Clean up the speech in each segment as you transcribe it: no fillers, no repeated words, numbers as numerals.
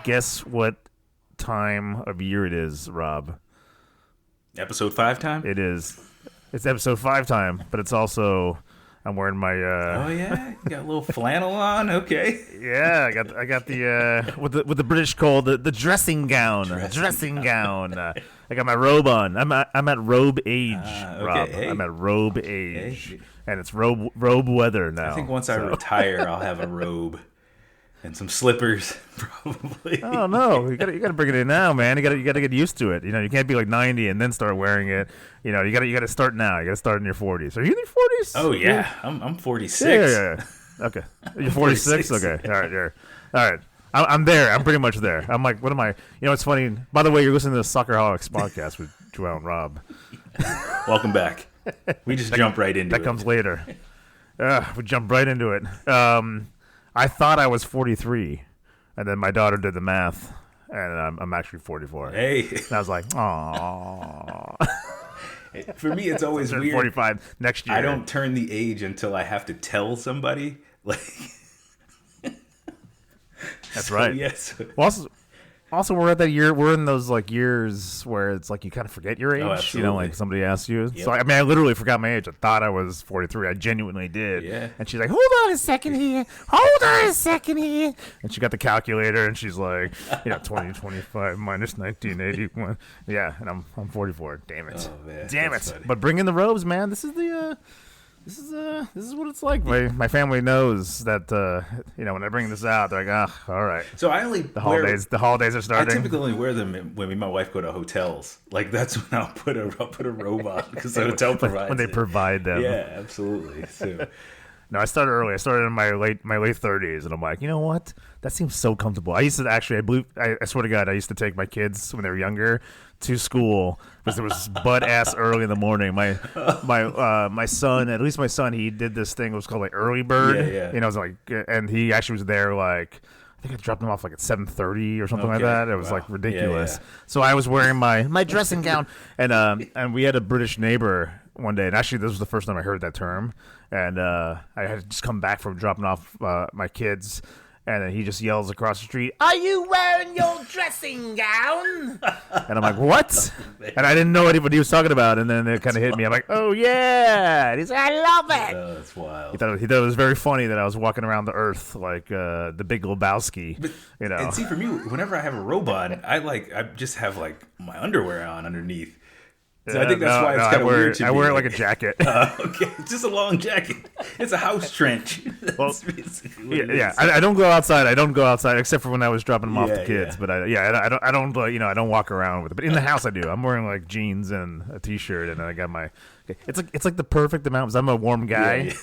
guess what time of year it is, Rob? Episode 5 time? It is. It's episode 5 time, but it's also... I'm wearing my... Oh, yeah? You got a little flannel on? Okay. Yeah, I got the... what the British call the dressing gown. Dressing gown. I got my robe on. I'm at robe age, okay. Rob. Hey. I'm at robe age. Hey. And it's robe weather now. I think once I retire, I'll have a robe and some slippers, probably. Oh no, you got to bring it in now, man. You got to get used to it. You know, you can't be like 90 and then start wearing it. You know, you got to start now. You got to start in your 40s. Are you in your 40s? Oh yeah, I'm 46. Yeah. Okay, you're 46. Okay, all right. I'm there. I'm pretty much there. I'm like, what am I? You know, it's funny. By the way, you're listening to the Soccerholics podcast with João and Rob. Welcome back. We just jump right into it. That comes later. We jump right into it. I thought I was 43, and then my daughter did the math, and I'm actually 44. Hey. And I was like, aww. For me, it's always weird. 45 next year. I don't turn the age until I have to tell somebody. Like, that's right. Yes. Well, also, we're at that year. We're in those like years where it's like you kind of forget your age. Oh, absolutely. You know, like somebody asks you. Yep. So I literally forgot my age. I thought I was 43. I genuinely did. Yeah. And she's like, "Hold on a second here. Hold on a second here." And she got the calculator and she's like, 2025 minus 1981. Yeah, and I'm 44. Damn it. Oh, man. Damn That's it. funny. But bring in the robes, man. This is what it's like. My family knows that when I bring this out, they're like, all right. So I only the holidays are starting. I typically only wear them when me and my wife go to hotels. Like that's when I'll put a robe on because the hotel provides when they provide them. Yeah, absolutely. So. No, I started early. I started in my late 30s, and I'm like, you know what? That seems so comfortable. I used to actually, I swear to God, I used to take my kids when they were younger to school because it was butt ass early in the morning. My son, at least my son, he did this thing. It was called like early bird. Yeah. You know, it was like, and he actually was there like. I think I dropped him off like at 7:30 or something like that. It was like ridiculous. Yeah. So I was wearing my dressing gown, and we had a British neighbor one day, and actually this was the first time I heard that term. And I had just come back from dropping off my kids, and then he just yells across the street, "Are you wearing your dressing gown?" And I'm like, "What?" And I didn't know what he was talking about, and then it kind of hit me. I'm like, "Oh yeah!" And he's like, "I love it." Oh, that's wild. He thought it was very funny that I was walking around the earth like the Big Lebowski. But, And see, for me, whenever I have a robe on, I just have like my underwear on underneath. So I think that's why it's kind of weird to me. I wear it like a jacket. Okay, it's just a long jacket. It's a house trench. Well, I don't go outside. I don't go outside except for when I was dropping them off the kids. Yeah. But I don't walk around with it. But in the house, I do. I'm wearing like jeans and a t-shirt, and I got my. It's like the perfect amount because I'm a warm guy. Yeah.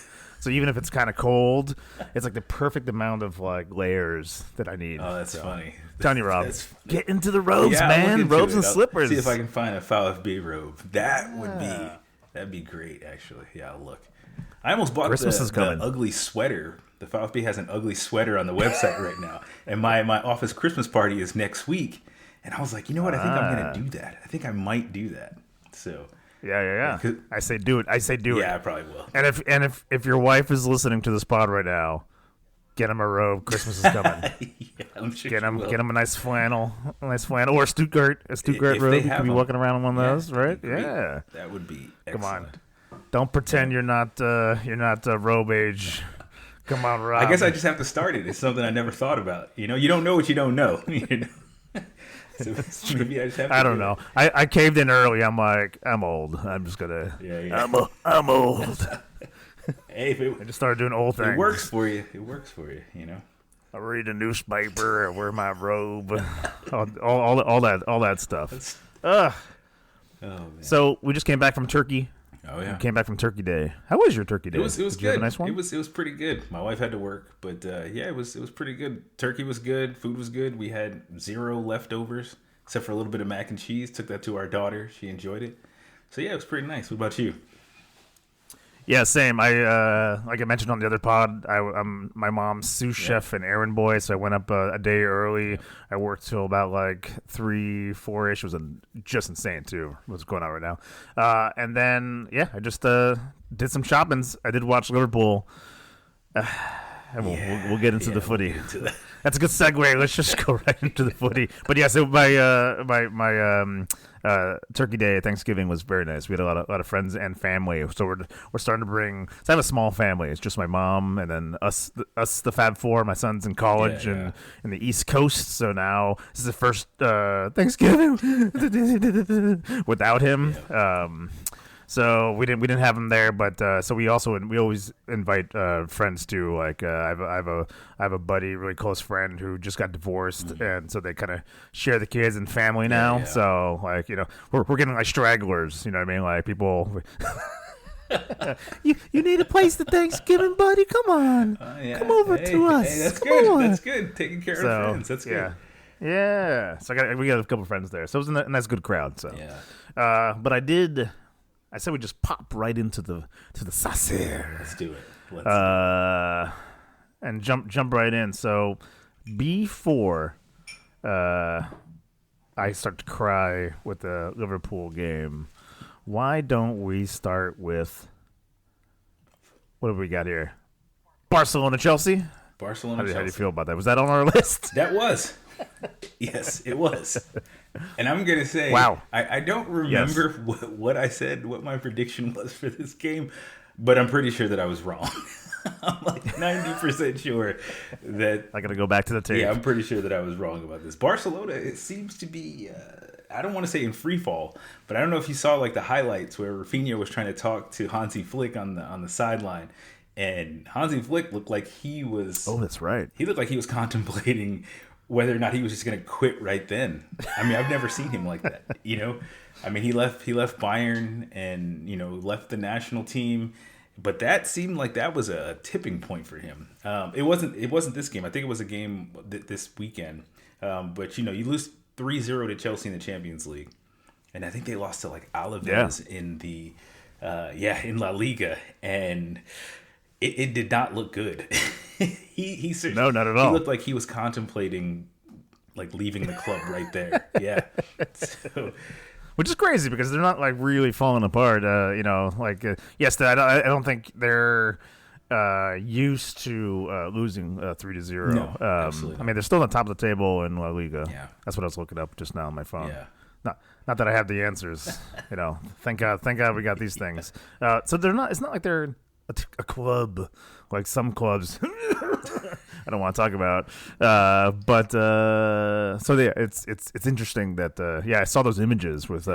So even if it's kind of cold, it's like the perfect amount of like layers that I need. Oh, that's funny. Telling you, Rob, get into the robes, man. Robes and slippers. See if I can find a VfB robe. That'd be great, actually. Yeah, I'll look. I almost bought the ugly sweater. The VfB has an ugly sweater on the website right now, and my office Christmas party is next week. And I was like, you know what? I think I'm gonna do that. I think I might do that. So. Yeah. I say do it. Yeah, I probably will. And if your wife is listening to this pod right now, get him a robe. Christmas is coming. Yeah, I'm sure. Get him a nice flannel, or a Stuttgart robe. You could be walking around in one of those, right? Yeah, that would be excellent. Come on, don't pretend you're not robe age. Come on, Rob. I guess I just have to start it. It's something I never thought about. You don't know what you don't know. So maybe I just have to I don't know. I caved in early. I'm like, I'm old. I'm just gonna. Yeah. I'm old. Hey, I just started doing old things. It works for you. I read a newspaper. I wear my robe. all that stuff. Oh man. So we just came back from Turkey. Oh yeah. We came back from Turkey Day. How was your Turkey Day? It was Did good. You have a nice one? It was pretty good. My wife had to work, but it was pretty good. Turkey was good. Food was good. We had 0 leftovers except for a little bit of mac and cheese. Took that to our daughter. She enjoyed it. So yeah, it was pretty nice. What about you? Yeah, same. I like I mentioned on the other pod, I'm my mom's sous chef and errand boy, so I went up a day early. I worked till about like 3-4ish. It was just insane too. What's going on right now? And then I just did some shoppings. I did watch Liverpool, and we'll get into the footy. That's a good segue. Let's just go right into the footy. But yeah, so my Turkey Day Thanksgiving was very nice. We had a lot of friends and family. So we're starting to bring. So I have a small family. It's just my mom and then us the Fab Four. My son's in college and in the East Coast. So now this is the first Thanksgiving without him. Yeah. So we didn't have him there, but so we always invite friends too. Like I have a buddy, really close friend who just got divorced, and so they kind of share the kids and family now. Yeah. So like we're getting like stragglers. You know what I mean? Like people. you need a place to Thanksgiving, buddy. Come on, come over to us. Hey, that's come good. On. That's good. Taking care of friends. That's good. Yeah. So we got a couple friends there. So it was a nice, good crowd. So but I said we just pop right into the saucer. Let's do it. And jump right in. So before I start to cry with the Liverpool game, why don't we start with what have we got here? Barcelona Chelsea. How do you feel about that? Was that on our list? That was. Yes, it was. And I'm going to say, wow. I don't remember what I said, what my prediction was for this game, but I'm pretty sure that I was wrong. I'm like 90% sure that... I got to go back to the tape. Yeah, I'm pretty sure that I was wrong about this. Barcelona, it seems to be, I don't want to say in free fall, but I don't know if you saw like the highlights where Rafinha was trying to talk to Hansi Flick on the sideline. And Hansi Flick looked like he was... Oh, that's right. He looked like he was contemplating whether or not he was just going to quit right then. I mean, I've never seen him like that, I mean, he left Bayern and, left the national team, but that seemed like that was a tipping point for him. It wasn't this game. I think it was a game this weekend. But, you lose 3-0 to Chelsea in the Champions League. And I think they lost to like Alaves in the, in La Liga. And it did not look good. No, not at all. He looked like he was contemplating like leaving the club right there. Yeah. So, which is crazy because they're not like really falling apart. Yes, I don't think they're used to losing 3-0. No, absolutely. I mean, they're still on the top of the table in La Liga. Yeah. That's what I was looking up just now on my phone. Yeah. Not that I have the answers. Thank God we got these things. So they're not. It's not like they're a club like some clubs I don't want to talk about, it's interesting that I saw those images with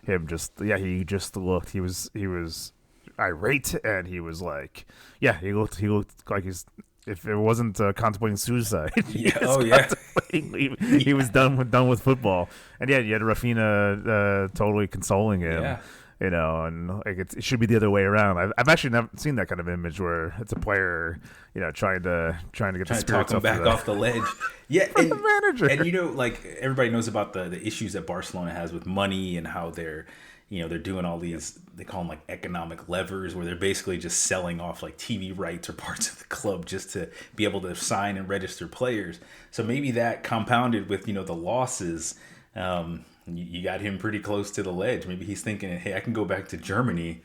him he just looked he was irate, and he was like he looked like he's, if it wasn't contemplating suicide, he was done with football. And you had Rafinha totally consoling him. And like it should be the other way around. I've actually never seen that kind of image where it's a player, trying to get the spirits off the ledge. Yeah, and the manager. And like everybody knows about the issues that Barcelona has with money and how they're doing all these, they call them like economic levers, where they're basically just selling off like TV rights or parts of the club just to be able to sign and register players. So maybe that compounded with the losses. You got him pretty close to the ledge. Maybe he's thinking, hey, I can go back to Germany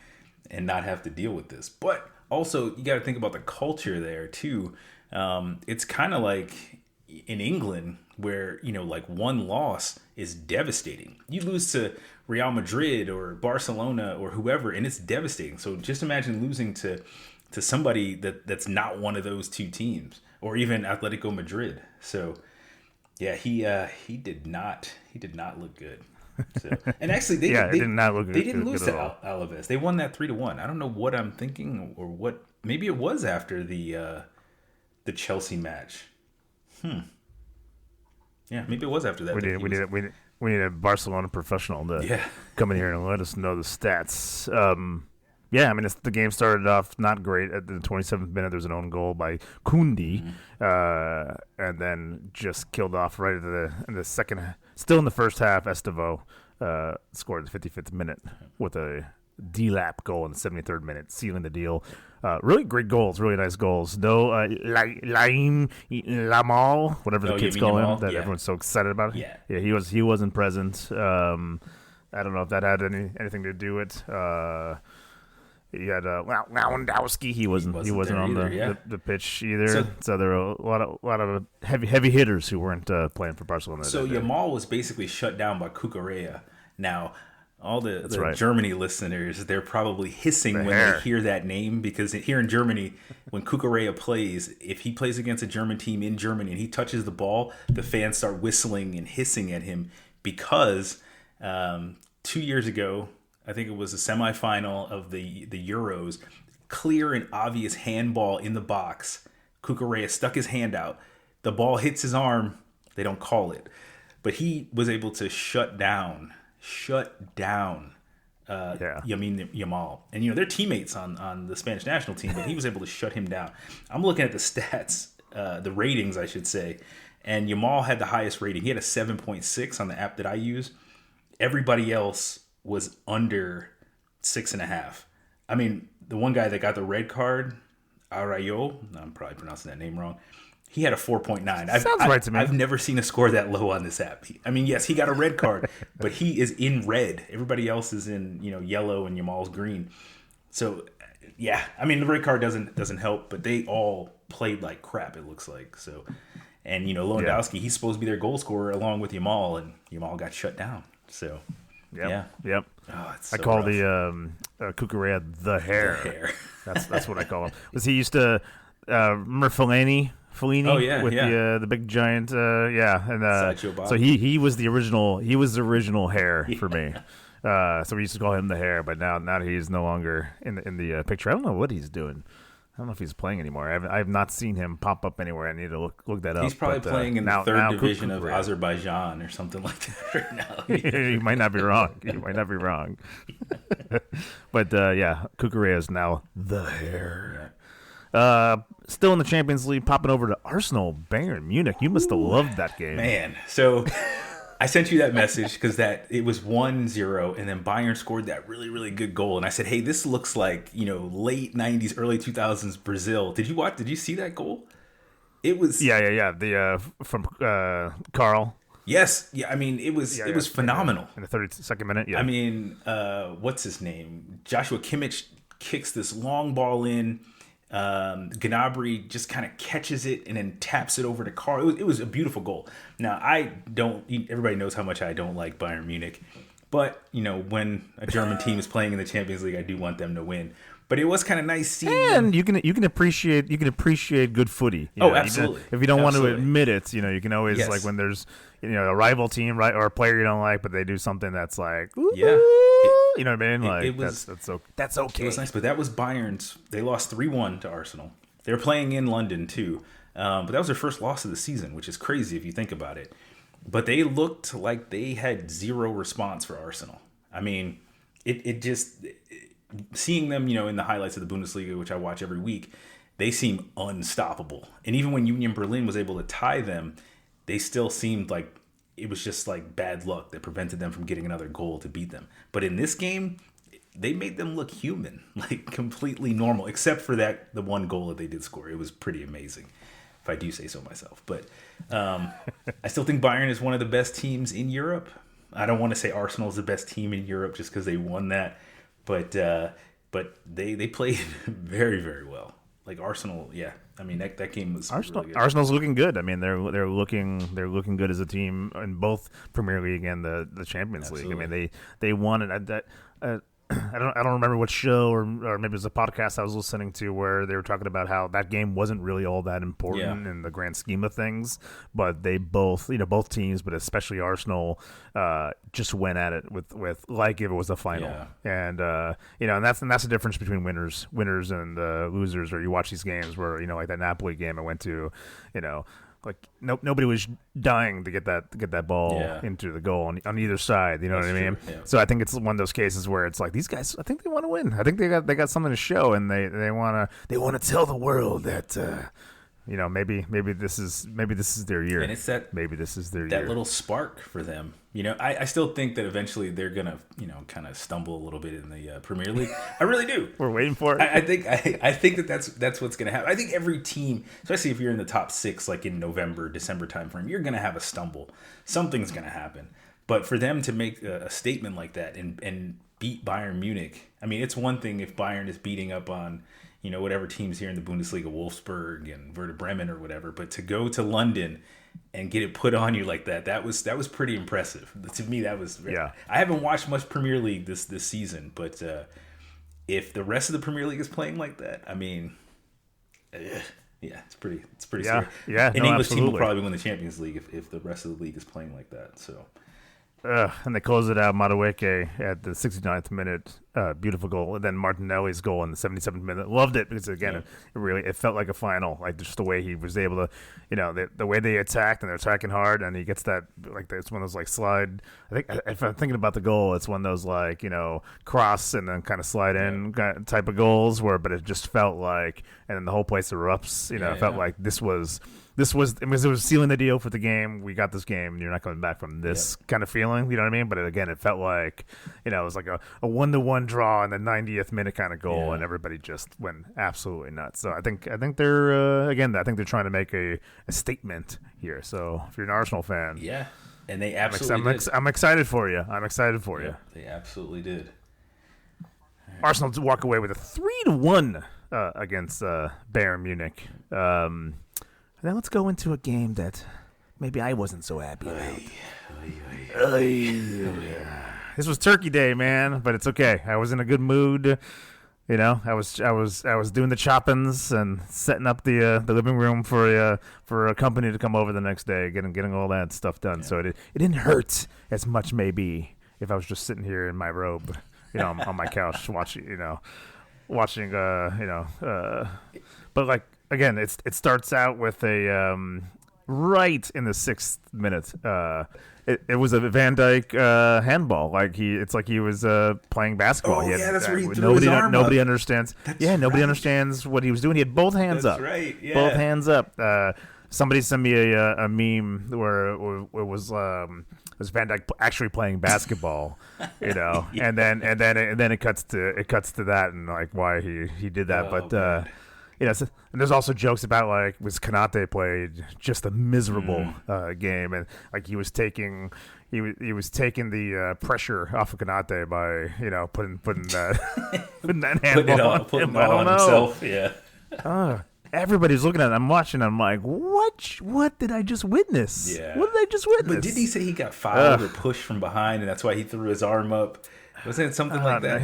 and not have to deal with this. But also, you got to think about the culture there, too. It's kind of like in England where, like one loss is devastating. You lose to Real Madrid or Barcelona or whoever, and it's devastating. So just imagine losing to somebody that's not one of those two teams, or even Atletico Madrid. So... yeah, he did not look good. So, and actually, they did not look good. They didn't lose to Alaves. They won that 3-1. I don't know what I'm thinking, or what. Maybe it was after the Chelsea match. Yeah, maybe it was after that. We need a Barcelona professional to come in here and let us know the stats. I mean, the game started off not great. At the 27th minute, there's an own goal by Kundi, and then just killed off right in the second. Still in the first half, Estevao scored the 55th minute with a D-lap goal in the 73rd minute, sealing the deal. Really great goals, really nice goals. No, Laim Lamal, whatever the kids call him, that everyone's so excited about. Yeah, he wasn't present. I don't know if that had anything to do with it. You had Lewandowski. He wasn't on the pitch either. So there were a lot of heavy hitters who weren't playing for Barcelona. So Yamal was basically shut down by Cucurella. Now, all the Germany listeners, they're probably hissing when they hear that name, because here in Germany, when Cucurella plays, if he plays against a German team in Germany and he touches the ball, the fans start whistling and hissing at him because 2 years ago, I think it was a semifinal of the Euros, clear and obvious handball in the box. Cucurella stuck his hand out. The ball hits his arm. They don't call it. But he was able to shut down Yamin Yamal. And, they're teammates on the Spanish national team, but he was able to shut him down. I'm looking at the stats, the ratings, I should say, and Yamal had the highest rating. He had a 7.6 on the app that I use. Everybody else was under 6.5. I mean, the one guy that got the red card, Arayo, I'm probably pronouncing that name wrong, he had a 4.9. Sounds right to me. I've never seen a score that low on this app. I mean, yes, he got a red card, but he is in red. Everybody else is in yellow, and Yamal's green. So, yeah, I mean, the red card doesn't help, but they all played like crap, it looks like. So, and Lewandowski, he's supposed to be their goal scorer along with Yamal, and Yamal got shut down. So, Yep. Oh, it's I call the Cucurella the hair. That's what I call him. Was he used to remember Fellaini? Oh yeah, with the big giant, and so he was the original. He was the original hair for me. So we used to call him the hair, but now he's no longer in the picture. I don't know what he's doing. I don't know if he's playing anymore. I have not seen him pop up anywhere. I need to look that up. He's probably playing in the third division of Azerbaijan or something like that right now. You might not be wrong. But Cucurella is now the hair. Yeah. Still in the Champions League, popping over to Arsenal, Bayern Munich. You must have loved that game, man. So I sent you that message because it was 1-0, and then Bayern scored that really, really good goal. And I said, hey, this looks like, late 90s, early 2000s Brazil. Did you see that goal? It was... Yeah. From Carl. Yes. Yeah, I mean, it was phenomenal. In the 32nd minute, yeah. I mean, what's his name? Joshua Kimmich kicks this long ball in. Gnabry just kind of catches it and then taps it over to Carl. It was a beautiful goal. Now, everybody knows how much I don't like Bayern Munich, but when a German team is playing in the Champions League, I do want them to win. But it was kind of nice seeing. And you can appreciate good footy. Absolutely. If you don't want to admit it, you can always like when there's a rival team, right, or a player you don't like, but they do something that's like, ooh, you know what I mean? Like that's okay. It was nice, but that was Bayern's. They lost 3-1 to Arsenal. They were playing in London too, but that was their first loss of the season, which is crazy if you think about it. But they looked like they had zero response for Arsenal. I mean, it just. Seeing them, in the highlights of the Bundesliga, which I watch every week, they seem unstoppable. And even when Union Berlin was able to tie them, they still seemed like it was just like bad luck that prevented them from getting another goal to beat them. But in this game, they made them look human, like completely normal, except for the one goal that they did score. It was pretty amazing, if I do say so myself. But I still think Bayern is one of the best teams in Europe. I don't want to say Arsenal is the best team in Europe just because they won that. But they played very, very well. Like Arsenal, yeah. I mean that game was Arsenal. Really good. Arsenal's looking good. I mean they're looking good as a team in both Premier League and the Champions Absolutely. League. I mean they won it. I don't remember what show or maybe it was a podcast I was listening to where they were talking about how that game wasn't really all that important in the grand scheme of things, but they both teams, but especially Arsenal, just went at it with like if it was a final, and and that's the difference between winners and losers. Or you watch these games where like that Napoli game I went to, like nobody was dying to get that ball into the goal on either side. You know what I mean? Yeah. So I think it's one of those cases where it's like these guys. I think they want to win. I think they got something to show, and they want to tell the world that maybe this is their year. And it's maybe this is their that year. little spark for them. I still think that eventually they're gonna kind of stumble a little bit in the Premier League. I really do. We're waiting for it. I think that's what's gonna happen. I think every team, especially if you're in the top 6, like in November, December timeframe, you're gonna have a stumble. Something's gonna happen. But for them to make a statement like that and beat Bayern Munich. I mean, it's one thing if Bayern is beating up on, whatever teams here in the Bundesliga, Wolfsburg and Werder Bremen or whatever, but to go to London and get it put on you like that was pretty impressive. To me, that was I haven't watched much Premier League this season, but if the rest of the Premier League is playing like that, I mean, it's pretty serious. Yeah, An English team will probably win the Champions League if the rest of the league is playing like that. So. And they close it out, Madueke at the 69th minute, beautiful goal, and then Martinelli's goal in the 77th minute. Loved it because again, it felt like a final, like just the way he was able to, the way they attacked and they're attacking hard, and he gets that it's one of those like slide. I think if I'm thinking about the goal, it's one of those like cross and then kind of slide in type of goals but it just felt like, and then the whole place erupts. It felt like this was it was sealing the deal for the game. We got this game, and you're not coming back from this kind of feeling. You know what I mean? But again, it felt like, it was like a 1-1 draw in the 90th minute kind of goal, and everybody just went absolutely nuts. So I think they're I think they're trying to make a statement here. So if you're an Arsenal fan, and they absolutely did. I'm excited for you. I'm excited for you. They absolutely did. Arsenal to walk away with a 3-1 against Bayern Munich. Now let's go into a game that maybe I wasn't so happy about. This was Turkey Day, man, but it's okay. I was in a good mood. I was doing the choppings and setting up the living room for a company to come over the next day, getting all that stuff done. So it didn't hurt as much maybe if I was just sitting here in my robe, on my couch watching. But like. Again, it starts out with a right in the 6th minute. It was a Van Dijk handball. It's like he was playing basketball. That's where he threw his arm nobody up. Understands. Nobody understands what he was doing. He had both hands up. That's right. Yeah. Both hands up. Somebody sent me a meme where it was Van Dijk actually playing basketball, and then it cuts to that and like why he did that, but. And there's also jokes about was Konate played just a miserable game, and like he was taking the pressure off of Konate by putting that handball putting it all on himself. Yeah. Everybody's looking at it. I'm watching. I'm like, what did I just witness? Yeah. What did I just witness? But did he say he got fouled or pushed from behind, and that's why he threw his arm up? Wasn't it something like that?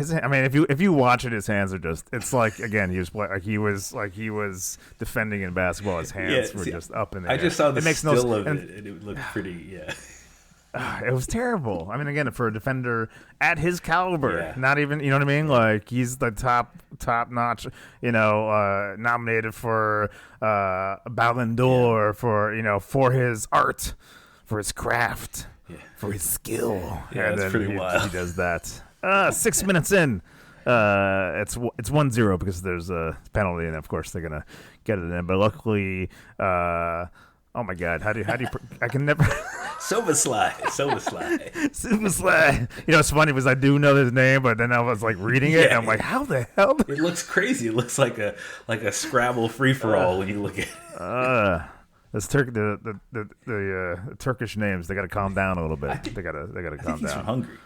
If you watch it, his hands are just. It's like again, he was defending in basketball. His hands were just up in the air. I just saw the still of it, and it looked pretty. It was terrible. I mean, again, for a defender at his caliber, not even you know what I mean. Like he's the top notch. Nominated for a Ballon d'Or for his art, for his craft. Yeah. For his skill. Yeah, that's pretty wild. He does that. 6 minutes in, it's 1-0 because there's a penalty, and of course they're gonna get it in. But luckily, oh my God, how do you? I can never. Sovaslai. It's funny because I do know his name, but then I was like reading it, and I'm like, how the hell? It looks crazy. It looks like a Scrabble free for all when you look at it. This the Turkish names, they got to calm down a little bit. They got to calm down. He's from Hungary.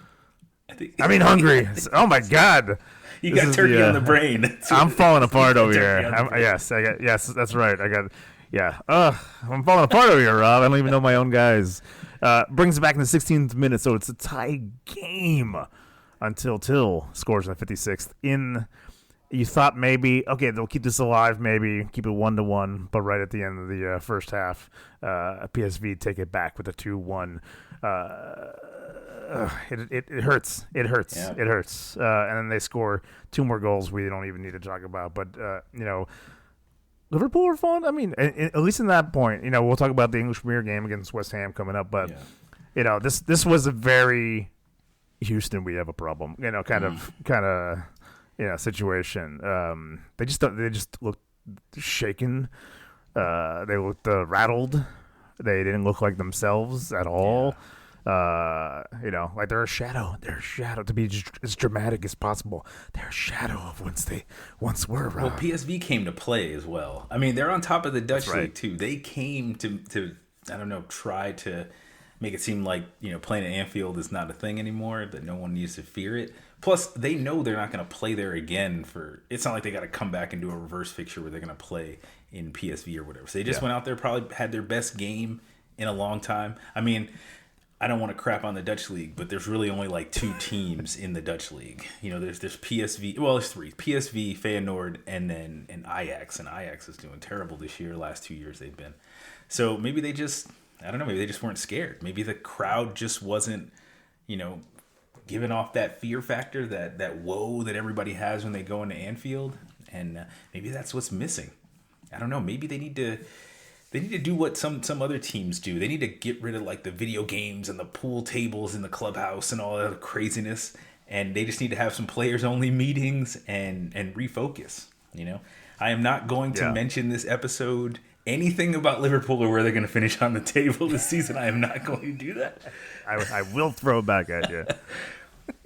Hungry. Oh my God! You got turkey on the brain. I'm falling apart over here. Yes, that's right. I'm falling apart over here, Rob. I don't even know my own guys. Brings it back in the 16th minute, so it's a tie game until Till scores in the 56th. You thought maybe, okay, they'll keep this alive, maybe keep it 1-1, but right at the end of the first half, PSV take it back with a 2-1. It hurts. It hurts. Yeah. It hurts. And then they score 2 more goals we don't even need to talk about. But, Liverpool are fun. I mean, at least in that point, we'll talk about the English Premier game against West Ham coming up. But, this was a very Houston, we have a problem, kind of. Situation. They just looked shaken. They looked rattled. They didn't look like themselves at all. Like they're a shadow. They're a shadow, to be as dramatic as possible. They're a shadow of once were around. Well, PSV came to play as well. I mean, they're on top of the Dutch league too. They came to I don't know, try to make it seem like, playing at Anfield is not a thing anymore, that no one needs to fear it. Plus, they know they're not going to play there again it's not like they got to come back and do a reverse fixture where they're going to play in PSV or whatever. So they just went out there, probably had their best game in a long time. I mean, I don't want to crap on the Dutch league, but there's really only like 2 teams in the Dutch league. There's PSV. Well, there's 3: PSV, Feyenoord, and then Ajax. And Ajax is doing terrible this year. Last 2 years they've been. So maybe they just, I don't know. Maybe they just weren't scared. Maybe the crowd just wasn't, giving off that fear factor, that woe that everybody has when they go into Anfield, and maybe that's what's missing. I don't know. Maybe they need to do what some other teams do. They need to get rid of like the video games and the pool tables in the clubhouse and all that other craziness, and they just need to have some players only meetings and refocus. I am not going to mention this episode anything about Liverpool or where they're going to finish on the table this season. I am not going to do that. I will throw it back at you.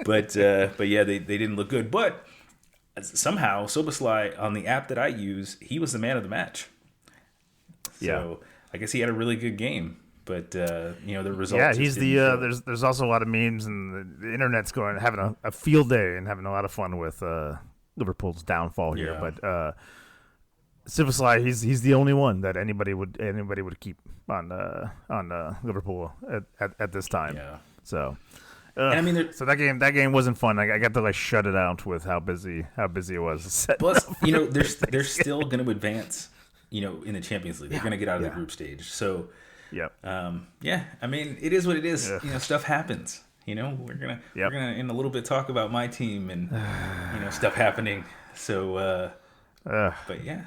But yeah, they didn't look good. But somehow, Szoboszlai, on the app that I use, he was the man of the match. So I guess he had a really good game. But the results. Yeah, he's there's also a lot of memes, and the internet's having a field day and having a lot of fun with Liverpool's downfall here. But Szoboszlai, he's the only one that anybody would keep on Liverpool at this time. Yeah. So. And I mean, so that game wasn't fun. I got to shut it out with how busy it was. Plus, they're still going to advance. In the Champions League, they're going to get out of the group stage. So, I mean, it is what it is. Stuff happens. We're gonna in a little bit talk about my team and stuff happening. So, but yeah,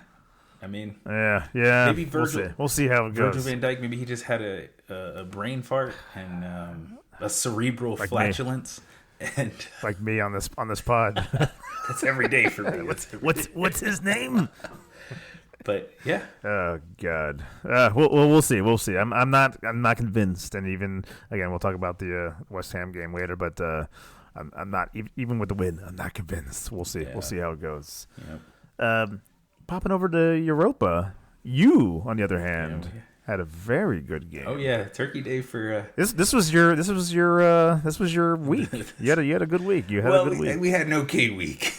I mean, maybe Virgil. We'll see how it goes. Virgil van Dijk, maybe he just had a brain fart and a cerebral flatulence, and like me on this pod. That's every day for me. What's his name? But yeah. Oh God. We'll see. We'll see. I'm not convinced. And even again, we'll talk about the West Ham game later. But I'm not even with the win. I'm not convinced. We'll see. Yeah. We'll see how it goes. Yep. Popping over to Europa. You, on the other hand, had a very good game. Oh yeah, Turkey Day for this was your week. You had a good week. You had a good week. We had an okay week.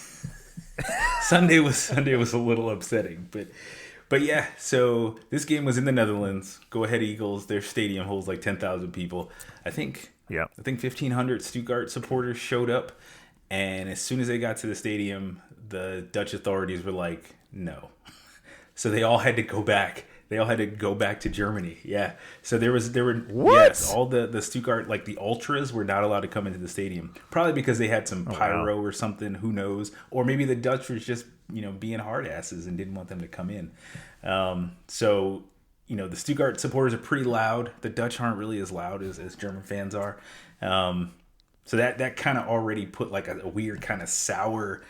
Sunday was a little upsetting, but yeah. So this game was in the Netherlands. Go Ahead Eagles. Their stadium holds like 10,000 people. I think 1,500 Stuttgart supporters showed up, and as soon as they got to the stadium, the Dutch authorities were like, no. So they all had to go back. They all had to go back to Germany. Yeah. So there were what? Yes, all the Stuttgart, like the ultras, were not allowed to come into the stadium. Probably because they had some pyro or something. Who knows? Or maybe the Dutch was just being hard asses and didn't want them to come in. So the Stuttgart supporters are pretty loud. The Dutch aren't really as loud as German fans are. So that kind of already put like a weird kind of sour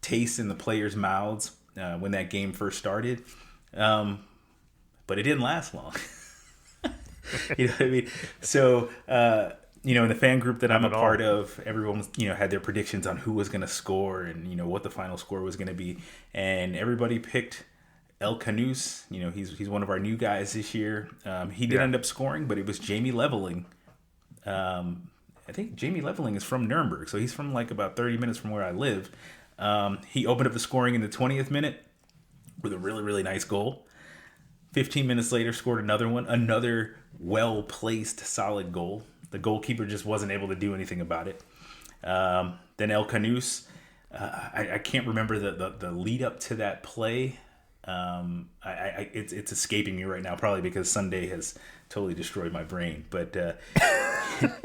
taste in the players' mouths when that game first started. But it didn't last long. You know what I mean? So, in the fan group that I'm a part of, everyone, had their predictions on who was going to score and, what the final score was going to be. And everybody picked El Canus. He's one of our new guys this year. He did end up scoring, but it was Jamie Leveling. I think Jamie Leveling is from Nuremberg, so he's from like about 30 minutes from where I live. He opened up the scoring in the 20th minute with a really, really nice goal. 15 minutes later, scored another well-placed, solid goal. The goalkeeper just wasn't able to do anything about it. Then El Canus, I can't remember the lead up to that play. It's escaping me right now, probably because Sunday has totally destroyed my brain. But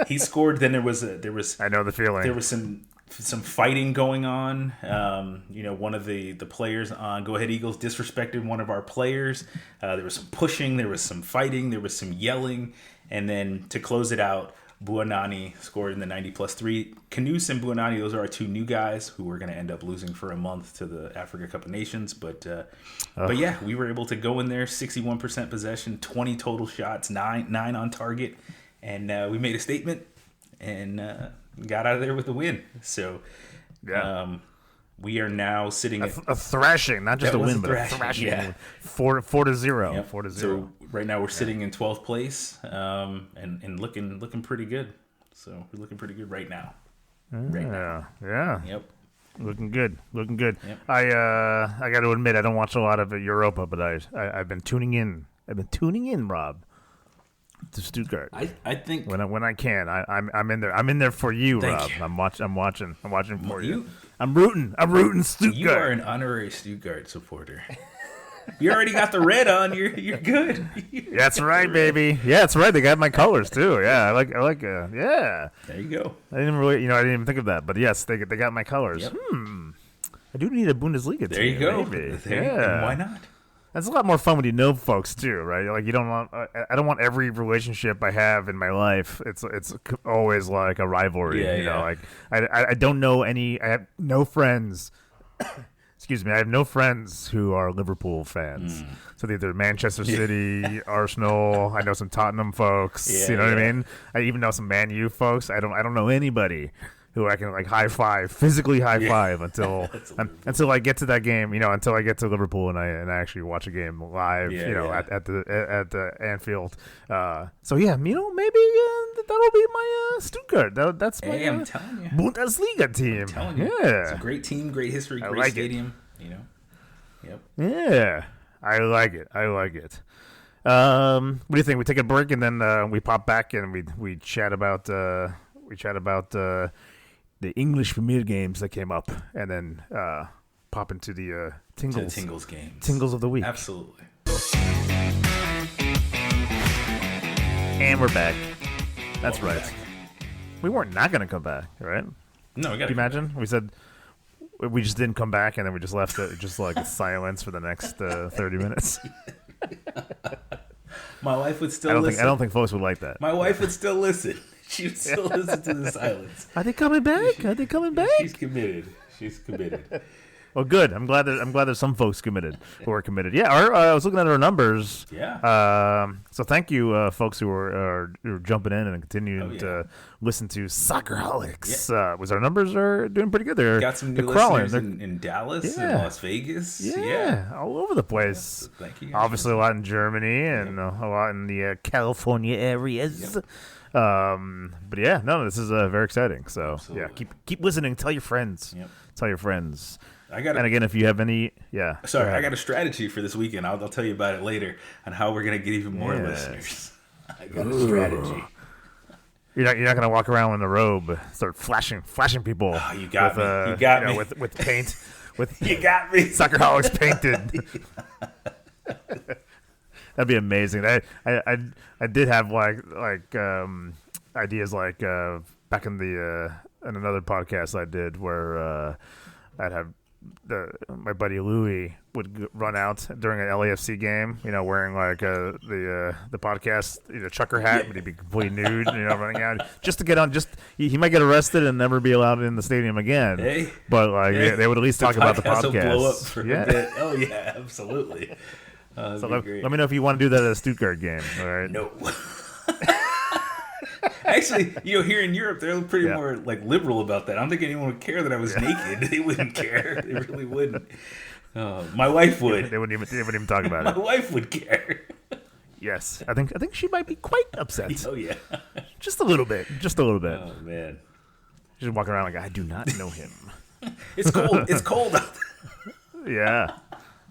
he scored. Then there was I know the feeling. There was some fighting going on. One of the players on Go Ahead Eagles disrespected one of our players. There was some pushing, there was some fighting, there was some yelling, and then to close it out, Buonanni scored in the 90+3. Canus and Buonanni, those are our two new guys who we're going to end up losing for a month to the Africa Cup of Nations. But yeah, we were able to go in there, 61% possession, 20 total shots, 9 on target, and we made a statement and got out of there with a win. So, We are now sitting at a thrashing, not just a win, but a thrashing. Yeah. 4-0. Yep. 4-0. So right now we're sitting in 12th place, and looking pretty good. So we're looking pretty good right now. Yeah. Yep. Looking good. Yep. I got to admit I don't watch a lot of Europa, but I've been tuning in. Rob, to Stuttgart. I think when I can, I'm in there. I'm in there for you, Rob. you. I'm watching for you. I'm rooting Stuttgart. You are an honorary Stuttgart supporter. You already got the red on. You're good. That's right, baby. Yeah, that's right. They got my colors too. Yeah, I like. Yeah. There you go. I didn't even think of that, but yes, they got my colors. Yep. I do need a Bundesliga team. There you go. Yeah. Why not? That's a lot more fun when you know folks too, right? Like you don't want. I don't want every relationship I have in my life. It's always like a rivalry. Yeah, you know, like I don't know any. I have no friends. Excuse me. I have no friends who are Liverpool fans. So they're either Manchester City, Arsenal. I know some Tottenham folks. Yeah, you know what I mean? I even know some Man U folks. I don't know anybody who I can like physically high five until I get to that game. You know, until I get to Liverpool and I actually watch a game live. At the Anfield. So yeah, you know, maybe that'll be my Stuttgart. That's my I'm telling you. Bundesliga team. I'm telling you. Yeah, It's a great team, great history, great like stadium. You know. Yep. Yeah, I like it. What do you think? We take a break and then we pop back and we chat about the English Premier games that came up, and then pop into the tingles. To the tingles games. Tingles of the week. Absolutely. And we're back. That's right. Back. We weren't not going to come back, right? No, we got to. Can you imagine? We said we just didn't come back, and then we just left it just like silence for the next 30 minutes. My wife would still listen. I don't think folks would like that. My wife would still listen. She would still listen to the silence. Are they coming back? She's committed. Well, good. I'm glad there's some folks who are committed. Yeah, I was looking at our numbers. Yeah. So thank you, folks who are jumping in and continuing to listen to Soccerholics. Yeah. Was our numbers are doing pretty good. They're got some new listeners in Dallas and Las Vegas. Yeah, all over the place. Yeah, thank you. Obviously, a lot in Germany and a lot in the California areas. Yep. But yeah, no, this is very exciting. So Absolutely. keep listening. Tell your friends. Yep. Tell your friends. And again, if you have any, Sorry, I got a strategy for this weekend. I'll tell you about it later on how we're gonna get even more listeners. I got a strategy. You're not gonna walk around in a robe, start flashing people. Oh, you got me. You got me with paint. With you got me. Soccerholics painted. That'd be amazing. I did have like ideas like back in in another podcast I did where I'd have my buddy Louie would run out during an LAFC game, you know, wearing like the podcast trucker hat, but he'd be completely nude, running out just to get on. Just he might get arrested and never be allowed in the stadium again. Hey, but like they would at least talk about the podcast. Will blow up for a bit. Oh yeah, absolutely. So let me know if you want to do that at a Stuttgart game. All right. No. Actually, here in Europe, they're pretty more like liberal about that. I don't think anyone would care that I was naked. They wouldn't care. They really wouldn't. My wife would. They wouldn't even talk about it. My wife would care. Yes, I think she might be quite upset. Oh yeah, just a little bit. Oh man, she's walking around like I do not know him. It's cold. It's cold out there. Yeah.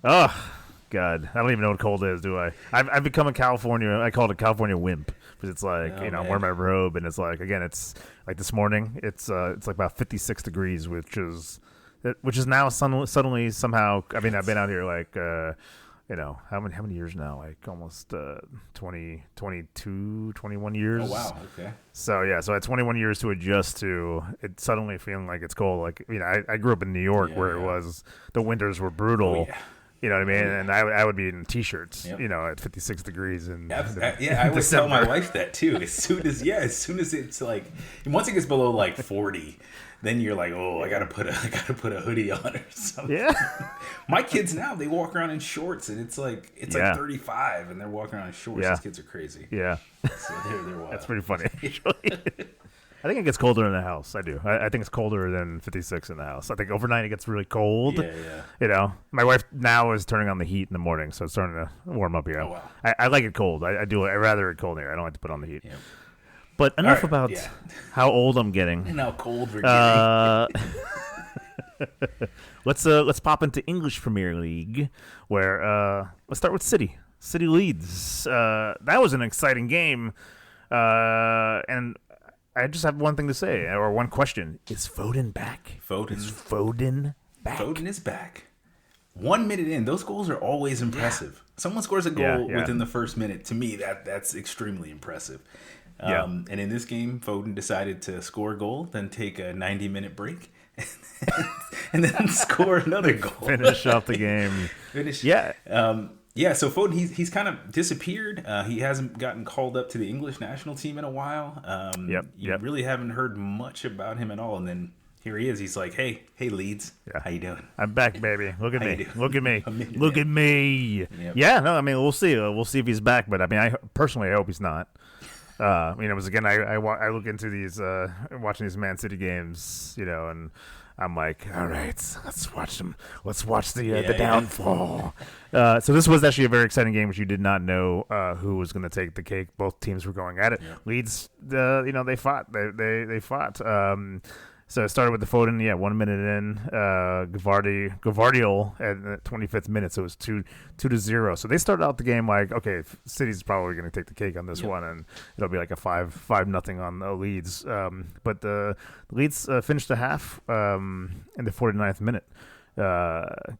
Oh God, I don't even know what cold is, do I? I've become a California. I call it a California wimp. It's like I'm wearing my robe, and it's like again, it's like this morning. It's like about 56 degrees, which is now suddenly somehow. I mean, I've been out here like how many years now? Like almost 20, 22, 21 years. Oh wow, okay. So I had 21 years to adjust to it suddenly feeling like it's cold. Like I grew up in New York where it was the winters were brutal. Oh, yeah. You know what I mean? And I would be in t-shirts, at 56 degrees. And I would tell my wife that too. As soon as it's like, once it gets below like 40, then you're like, oh, I gotta put a hoodie on or something. Yeah. My kids now, they walk around in shorts, and it's like 35, and they're walking around in shorts. Yeah. These kids are crazy. Yeah. So they're wild. That's pretty funny, actually. I think it gets colder in the house. I do. I think it's colder than 56 in the house. I think overnight it gets really cold. Yeah. My wife now is turning on the heat in the morning, so it's starting to warm up here. Oh, wow. I like it cold. I do. I rather it cold here. I don't like to put on the heat. Yep. But enough about how old I'm getting. And how cold we're getting. Let's pop into English Premier League, where let's start with City. City Leeds. That was an exciting game, and I just have one thing to say, or one question: is Foden back? Foden back? Foden is back. 1 minute in, those goals are always impressive. Someone scores a goal within the first minute. To me, that's extremely impressive. And in this game, Foden decided to score a goal, then take a 90-minute break, and then score another goal. Finish off the game. So Foden, he's kind of disappeared. He hasn't gotten called up to the English national team in a while. You really haven't heard much about him at all. And then here he is. He's like, hey Leeds, how you doing? I'm back, baby. Look at me. Look at me. Look at me. Yep. Yeah, no, I mean, we'll see. We'll see if he's back. But I mean, I personally hope he's not. It was again. I look into these watching these Man City games, and I'm like, all right, let's watch them. Let's watch the downfall. So this was actually a very exciting game, which you did not know who was going to take the cake. Both teams were going at it. Yeah. Leeds, they fought. They fought. So it started with the Foden, 1 minute in, Gvardiol at the 25th minute, so it was 2-0. So they started out the game like, okay, City's probably going to take the cake on this one, and it'll be like a 5-0 on the Leeds. But the Leeds finished the half in the 49th minute,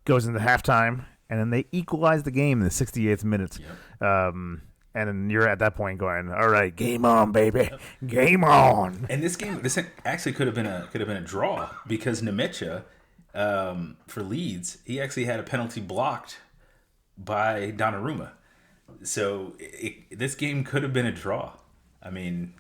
goes into halftime, and then they equalize the game in the 68th minute. Yep. And then you're at that point going, all right, game on, baby, game on. And this actually could have been a draw because Nemecha, for Leeds, he actually had a penalty blocked by Donnarumma. So this game could have been a draw. I mean,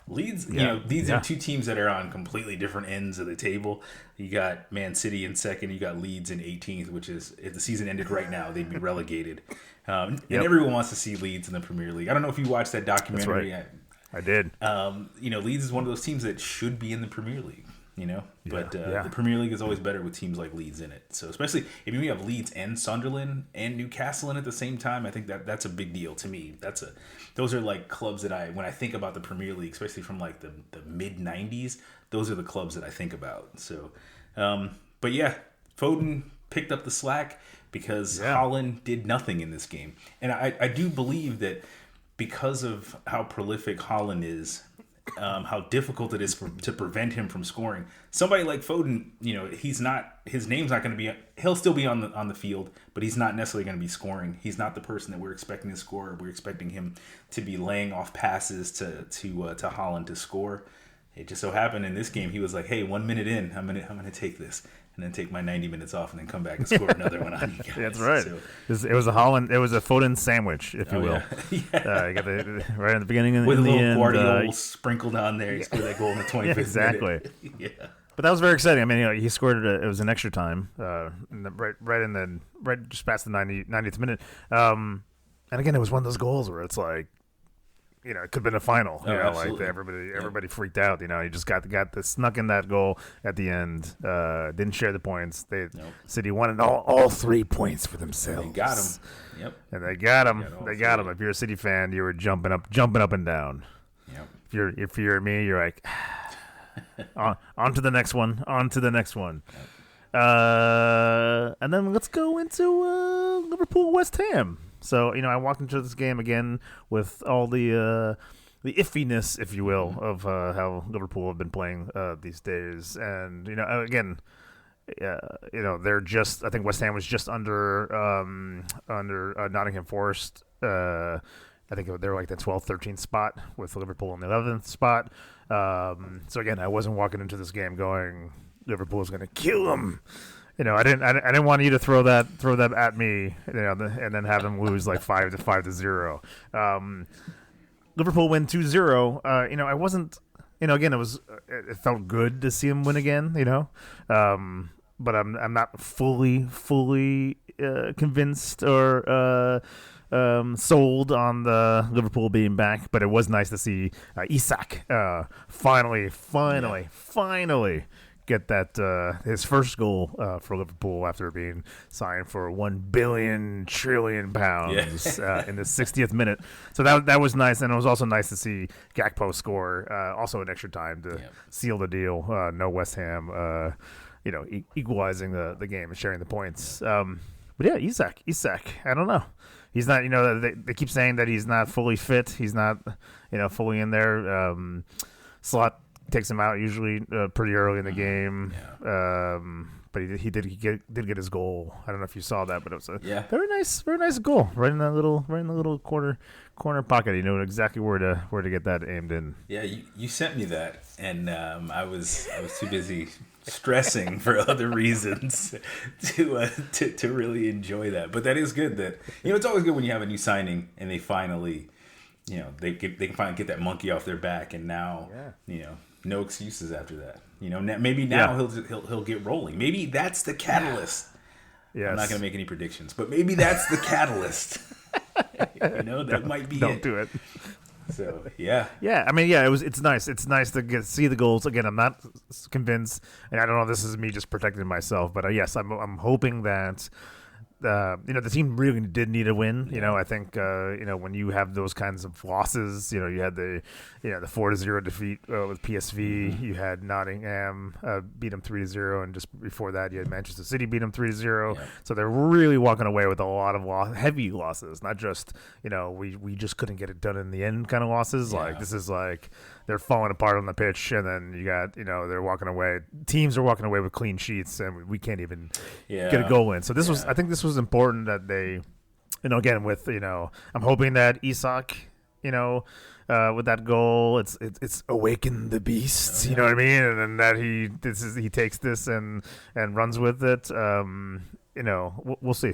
Leeds, these are two teams that are on completely different ends of the table. You got Man City in second, you got Leeds in 18th, which is, if the season ended right now, they'd be relegated. And everyone wants to see Leeds in the Premier League. I don't know if you watched that documentary. That's right. I did. Leeds is one of those teams that should be in the Premier League. But the Premier League is always better with teams like Leeds in it. So especially if you have Leeds and Sunderland and Newcastle in at the same time, I think that's a big deal to me. Those are like clubs that when I think about the Premier League, especially from like the mid 90s, those are the clubs that I think about. So, Foden picked up the slack because Haaland did nothing in this game. And I do believe that because of how prolific Haaland is, how difficult it is to prevent him from scoring. Somebody like Foden, his name's not going to be. He'll still be on the field, but he's not necessarily going to be scoring. He's not the person that we're expecting to score. We're expecting him to be laying off passes to Haaland to score. It just so happened in this game he was like, "Hey, 1 minute in, I'm gonna take this, and then take my 90 minutes off, and then come back and score another one on you guys." That's right. So, it was a Foden sandwich, if you will. You got right at the beginning and with in a the little end, Guardiola springed on there. He scored that goal in the 25th exactly. minute. Yeah. But that was very exciting. I mean, he scored it was an extra time, right just past the 90th minute. And again, it was one of those goals where it's like, it could have been a final. Everybody freaked out. You just got snuck in that goal at the end. Didn't share the points. City wanted all 3 points for themselves. They got them. Yep. And they got them. They got them. If you're a City fan, you were jumping up and down. Yep. If you're me, you're like, on to the next one. On to the next one. Yep. And then let's go into Liverpool West Ham. So, I walked into this game again with all the iffiness, if you will, of how Liverpool have been playing these days. And, again, they're just, I think West Ham was just under Nottingham Forest. I think they're like the 12th, 13th spot with Liverpool in the 11th spot. So, again, I wasn't walking into this game going, Liverpool is going to kill them. I didn't want you to throw that at me, and then have them lose like 5-0. Liverpool win 2-0. I wasn't, again, it felt good to see him win again, but I'm not fully convinced or sold on the Liverpool being back, but it was nice to see Isak finally get that his first goal for Liverpool after being signed for £1 billion trillion in the 60th minute. So that was nice, and it was also nice to see Gakpo score also in extra time to seal the deal. No West Ham, equalizing the game and sharing the points. But yeah, Isak, I don't know. He's not, they keep saying that he's not fully fit. He's not, fully in there. Slot takes him out usually pretty early in the game. Yeah. But he did get his goal. I don't know if you saw that, but it was a very nice goal right in the little corner pocket. He knew exactly where to get that aimed in. Yeah, you sent me that, and I was too busy stressing for other reasons to really enjoy that. But that is good. That it's always good when you have a new signing and they finally, they can finally get that monkey off their back, and now no excuses after that. Maybe now he'll get rolling. Maybe that's the catalyst. Yes. I'm not going to make any predictions, but maybe that's the catalyst. That might be Don't do it. So it's nice. It's nice to see the goals again. I'm not convinced, and I don't know if this is me just protecting myself, but yes, I'm hoping that the team really did need a win. I think when you have those kinds of losses, you had the 4-0 defeat with PSV. You had Nottingham beat them 3-0, and just before that, you had Manchester City beat them 3-0. Yeah. So they're really walking away with a lot of heavy losses, not just we just couldn't get it done in the end kind of losses. Yeah. Like this is like they're falling apart on the pitch, and then you got they're walking away. Teams are walking away with clean sheets, and we can't even get a goal in. So I think this was important that they, again with I'm hoping that Isak, with that goal, it's awaken the beast. You know what I mean, and then that he takes this and runs with it. We'll see.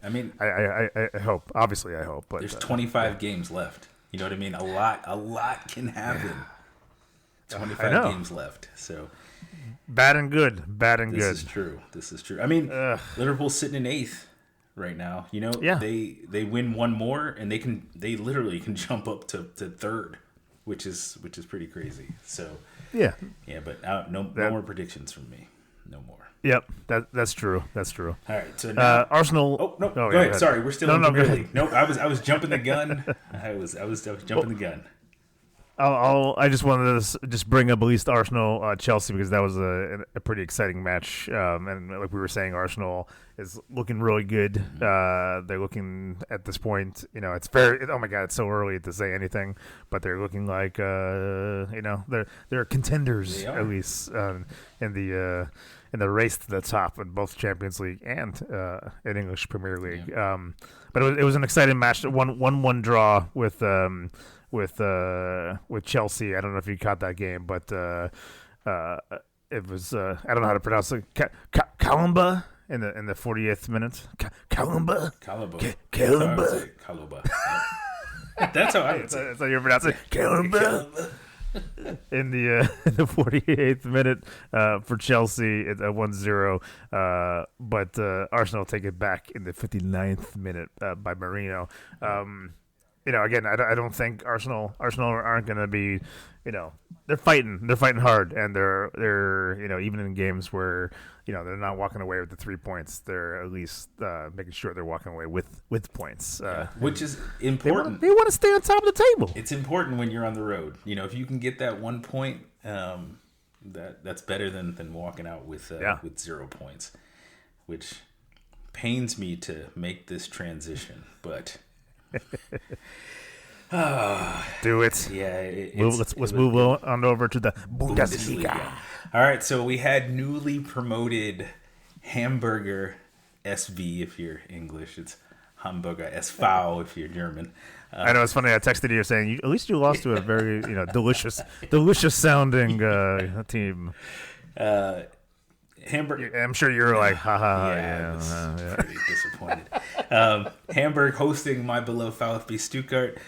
I mean, I hope. Obviously, I hope. But there's 25 games left. You know what I mean? A lot can happen. 25 games left. So bad and good. This is true. I mean, Liverpool's sitting in 8th right now. They win one more, and they literally can jump up to 3rd, which is pretty crazy. So but no more predictions from me. No more. Yep, that's true. All right, so now, Arsenal. Oh no, go ahead. Sorry, we're still in the Premier League. Nope, I was jumping the gun. I was jumping the gun. I just wanted to just bring up at least Arsenal Chelsea, because that was a pretty exciting match, and like we were saying, Arsenal is looking really good. They're looking at this point, it's oh my god, it's so early to say anything, but they're looking like they're contenders at least in the race to the top in both Champions League and in English Premier League. Yeah. But it was an exciting match. 1-1 draw with Chelsea. I don't know if you caught that game, but it was I don't know how to pronounce it. Kalumba in the 40th minute. Kalumba. That's how I would say. That's how you pronounce it. Kalumba. In the 48th minute for Chelsea, it's 1-0. But Arsenal take it back in the 59th minute by Marino. Again, I don't think Arsenal aren't going to be, they're fighting hard, and they're even in games where they're not walking away with the 3 points, they're at least making sure they're walking away with points, which is important. They want to stay on top of the table. It's important when you're on the road. If you can get that 1 point, that's better than walking out with 0 points, which pains me to make this transition, but. Do it. Yeah. Let's move on over to the Bundesliga. All right, so we had newly promoted Hamburger SV if you're English. It's Hamburger SV if you're German. I know, it's funny. I texted you saying at least you lost to a very delicious sounding team. I'm sure you're like, haha. Yeah. Pretty disappointed. Hamburg hosting my beloved VfB Stuttgart.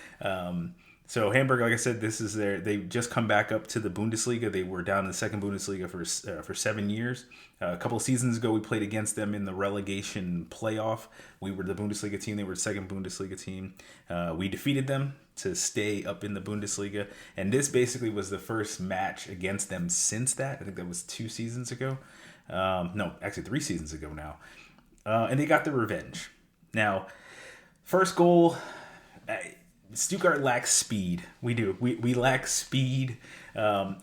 So Hamburg, like I said, they just come back up to the Bundesliga. They were down in the second Bundesliga for 7 years. A couple of seasons ago, we played against them in the relegation playoff. We were the Bundesliga team. They were the second Bundesliga team. We defeated them to stay up in the Bundesliga. And this basically was the first match against them since that. I think that was 2 seasons ago. No, actually 3 seasons ago now. And they got their revenge. Now, first goal... Stuttgart lacks speed. We do. We lack speed all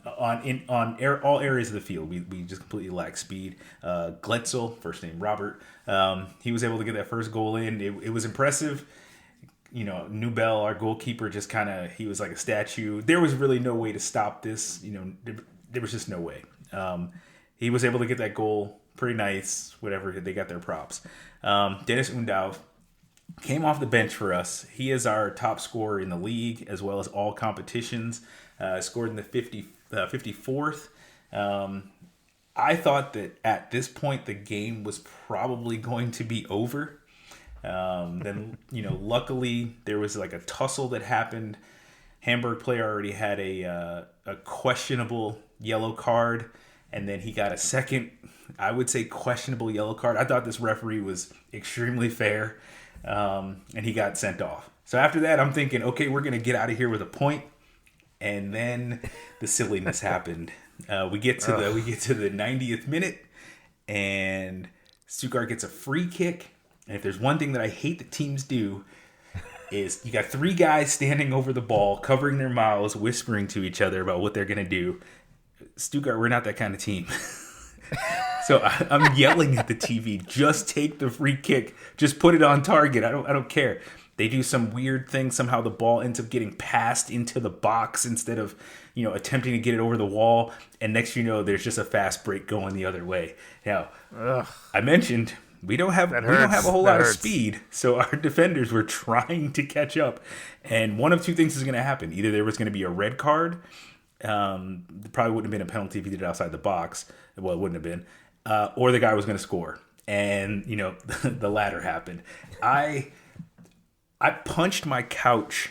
areas of the field. We just completely lack speed. Gletzel, first name Robert, he was able to get that first goal in. It was impressive. You know, Nubel, our goalkeeper, just he was like a statue. There was really no way to stop this. You know, there was just no way. He was able to get that goal. Pretty nice. Whatever. They got their props. Dennis Undav came off the bench for us. He is our top scorer in the league as well as all competitions. Scored in the 54th. I thought that at this point the game was probably going to be over. Then, you know, luckily there was like a tussle that happened. Hamburg player already had a questionable yellow card, and then he got a second, I would say, questionable yellow card. I thought this referee was extremely fair. And he got sent off. So after that, I'm thinking, okay, we're going to get out of here with a point. And then the silliness happened. We get to the 90th minute, and Stuttgart gets a free kick. And if there's one thing that I hate that teams do, is you got 3 guys standing over the ball, covering their mouths, whispering to each other about what they're going to do. Stuttgart, we're not that kind of team. So I'm yelling at the TV, just take the free kick. Just put it on target. I don't care. They do some weird thing. Somehow the ball ends up getting passed into the box instead of, you know, attempting to get it over the wall. And next you know, there's just a fast break going the other way. Now, I mentioned we don't have a whole lot of speed. So our defenders were trying to catch up. And one of 2 things is going to happen. Either there was going to be a red card. Probably wouldn't have been a penalty if he did it outside the box. Well, it wouldn't have been. Or the guy was going to score. And, you know, the latter happened. I punched my couch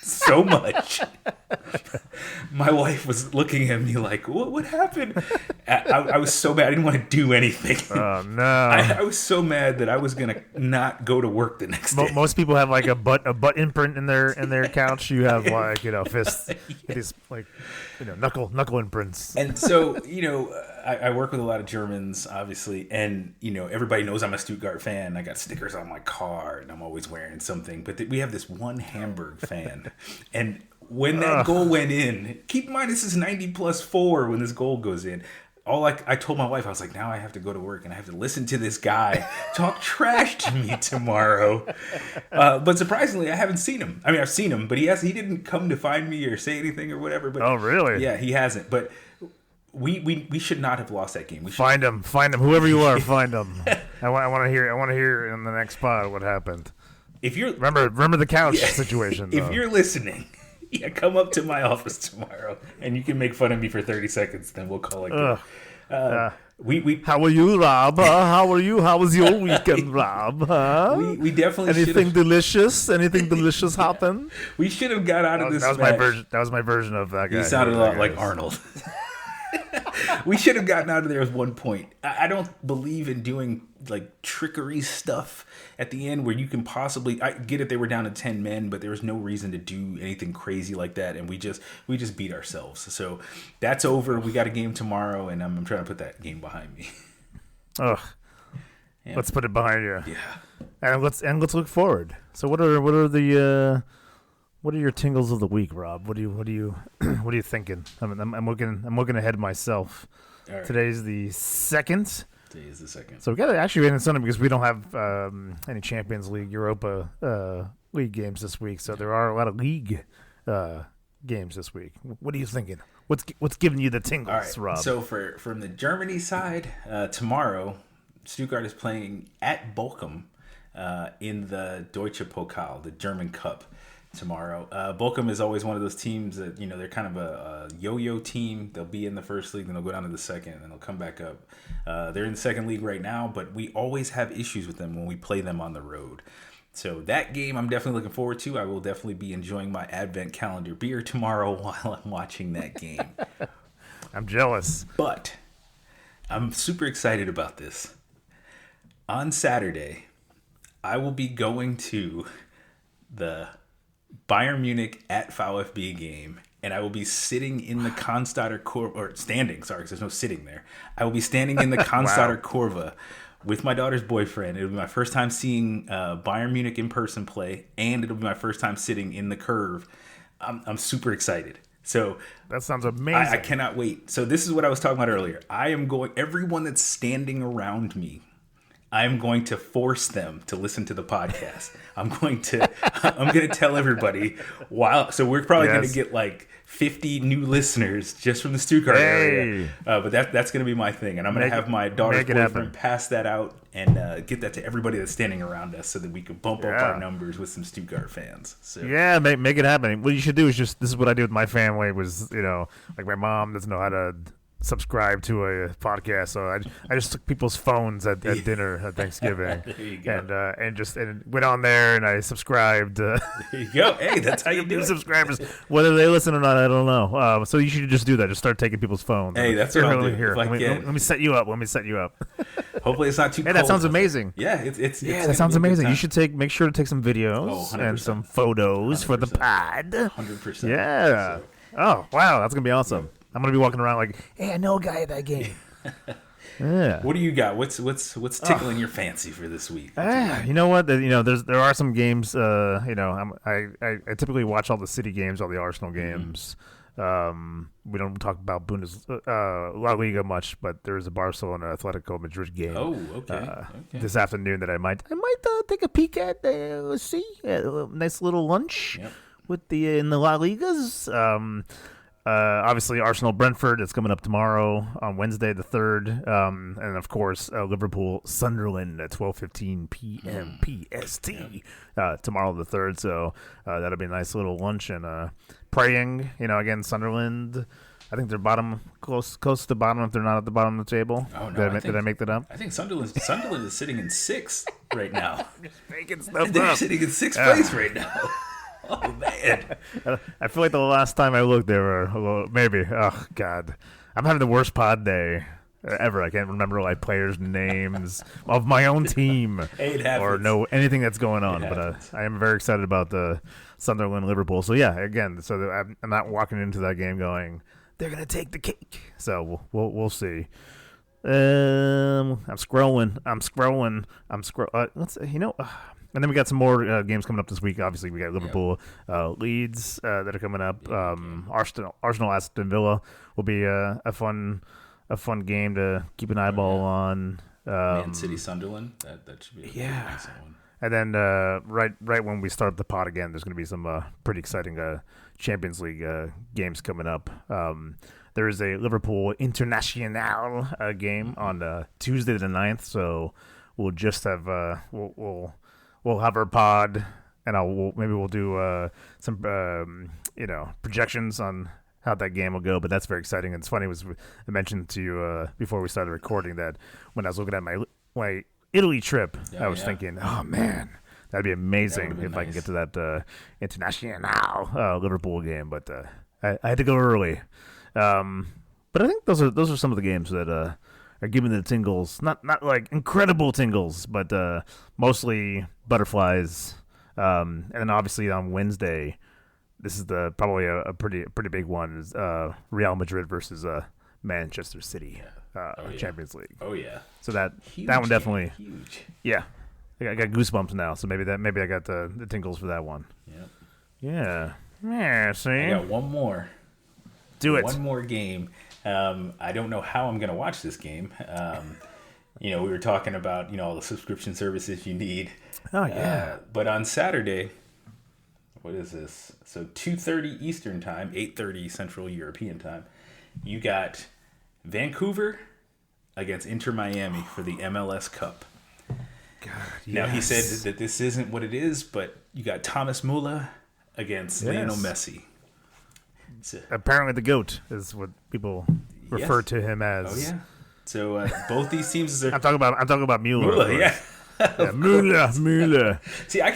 so much. My wife was looking at me like, what happened? I was so mad. I didn't want to do anything. Oh, no. I was so mad that I was going to not go to work the next day. Most people have like a butt imprint in their couch. You have like, you know, fists. These like, you know, knuckle imprints. And so, you know, I work with a lot of Germans, obviously, and, you know, everybody knows I'm a Stuttgart fan. I got stickers on my car, and I'm always wearing something. But we have this one Hamburg fan, and when that goal went in, keep in mind this is 90+4 when this goal goes in. I told my wife, I was like, now I have to go to work and I have to listen to this guy talk trash to me tomorrow. But surprisingly, I haven't seen him. I mean, I've seen him, but he didn't come to find me or say anything or whatever. But, oh, really? Yeah, he hasn't. But we should not have lost that game. Find him, whoever you are, find him. I want to hear in the next pod what happened. If you're remember the couch situation. If you're listening. Yeah, come up to my office tomorrow, and you can make fun of me for 30 seconds. Then we'll call it good. How are you, Rob? How are you? How was your weekend, Rob? We definitely anything delicious? Anything delicious happen? We should have got out of this. That was my version of that guy. He sounded a lot like Arnold. We should have gotten out of there at one point. I don't believe in doing like trickery stuff at the end where you can possibly. I get it, they were down to 10 men, but there was no reason to do anything crazy like that, and we just beat ourselves. So that's over. We got a game tomorrow, and I'm trying to put that game behind me. Ugh. Yeah. Let's put it behind you. Yeah. And let's look forward. So what are your tingles of the week, Rob? What are you thinking? I'm looking ahead myself. Right. Today's the 2nd. Today is the 2nd. So we got to actually end Sunday because we don't have any Champions League, Europa League games this week. So there are a lot of league games this week. What are you thinking? What's giving you the tingles, all right. Rob? So from the Germany side, tomorrow Stuttgart is playing at Bochum in the Deutsche Pokal, the German Cup. Tomorrow. Bochum is always one of those teams that, you know, they're kind of a yo-yo team. They'll be in the first league, then they'll go down to the second, and then they'll come back up. They're in the second league right now, but we always have issues with them when we play them on the road. So that game I'm definitely looking forward to. I will definitely be enjoying my Advent calendar beer tomorrow while I'm watching that game. I'm jealous. But I'm super excited about this. On Saturday, I will be going to the Bayern Munich at VfB game, and I will be sitting in the Cannstatter Kurve, or standing, sorry, because there's no sitting there. I will be standing in the Cannstatter Kurve with my daughter's boyfriend. It'll be my first time seeing Bayern Munich in person play, and it'll be my first time sitting in the curve. I'm super excited. So that sounds amazing. I cannot wait. So this is what I was talking about earlier. Everyone that's standing around me, I'm going to force them to listen to the podcast. I'm going to tell everybody so we're probably going to get like 50 new listeners just from the Stuttgart area. But that's going to be my thing. And I'm going to have my daughter's boyfriend pass that out and get that to everybody that's standing around us so that we can bump up our numbers with some Stuttgart fans. So. Yeah, make it happen. What you should do is this is what I do with my family was, like my mom doesn't know how to subscribe to a podcast, so I just took people's phones at dinner at Thanksgiving. There you go. and went on there and I subscribed. There you go. Hey, that's how you do it. Subscribers, whether they listen or not, I don't know. So you should just do that. Just start taking people's phones. Hey, that's what I'll do. Here, let me set you up. Hopefully, it's not too. Hey, that sounds amazing. Yeah, it's that sounds amazing. You should make sure to take some videos and some photos 100%. For the pod. 100%. Yeah. Oh wow, that's gonna be awesome. I'm gonna be walking around like, hey, I know a guy at that game. Yeah. What do you got? What's tickling your fancy for this week? You know what? There are some games. I typically watch all the City games, all the Arsenal games. We don't talk about La Liga much, but there's a Barcelona Atletico Madrid game. Oh, okay. This afternoon that I might take a peek at. See, a nice little lunch with in the La Ligas. Obviously, Arsenal Brentford is coming up tomorrow on Wednesday the 3rd. And, of course, Liverpool Sunderland at 12:15 p.m. PST tomorrow the 3rd. So that'll be a nice little lunch. And praying, again, Sunderland, I think they're close to the bottom if they're not at the bottom of the table. Oh, no, did I make that up? I think Sunderland is sitting in 6th right now. Just making stuff They're up. sitting in 6th place right now. Oh, man. I feel like the last time I looked, they were maybe. Oh, God. I'm having the worst pod day ever. I can't remember like players' names of my own team or know anything that's going on. But I am very excited about the Sunderland Liverpool. So, yeah, again, I'm not walking into that game going, they're going to take the cake. So we'll see. I'm scrolling. And then we got some more games coming up this week. Obviously, we got Liverpool, Leeds that are coming up. Arsenal, Aston Villa will be a fun game to keep an eyeball on. Man City, Sunderland. That should be a nice one. And then right when we start the pod again, there's going to be some pretty exciting Champions League games coming up. There is a Liverpool International game on Tuesday the 9th. So we'll just have we'll have our pod, and maybe we'll do some projections on how that game will go. But that's very exciting. And it's funny, I mentioned to you before we started recording that when I was looking at my Italy trip, I was thinking, oh man, that'd be amazing if I can get to that International Liverpool game. But I had to go early. But I think those are some of the games that are giving the tingles, not like incredible tingles, but mostly butterflies. And then obviously on Wednesday, this is probably a pretty big one, is Real Madrid versus Manchester City Champions League. Oh yeah. So that one definitely huge. Yeah, I got goosebumps now. So maybe I got the tingles for that one. Yep. Yeah. Yeah. See, I got one more. Do it. One more game. I don't know how I'm going to watch this game. We were talking about, all the subscription services you need. Oh, yeah. But on Saturday, what is this? So 2:30 Eastern time, 8:30 Central European time, you got Vancouver against Inter Miami for the MLS Cup. God, now, he said that this isn't what it is, but you got Thomas Müller against Lionel Messi. Apparently the GOAT is what people refer to him as. Oh, yeah. So both these teams are... I'm talking about Müller. Yeah. Müller. See, I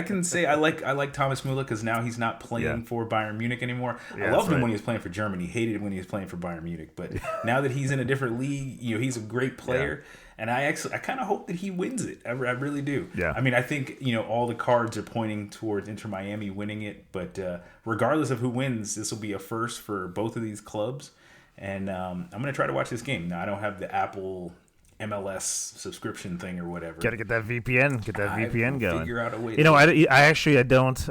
can say I like Thomas Müller because now he's not playing for Bayern Munich anymore. I loved him when he was playing for Germany. Hated it when he was playing for Bayern Munich. But now that he's in a different league, he's a great player. Yeah. And I kind of hope that he wins it. I really do. Yeah. I mean, I think all the cards are pointing towards Inter Miami winning it. But regardless of who wins, this will be a first for both of these clubs. And I'm going to try to watch this game. Now, I don't have the Apple MLS subscription thing or whatever. Got to get that VPN. Get that VPN going. Figure out a way. I don't.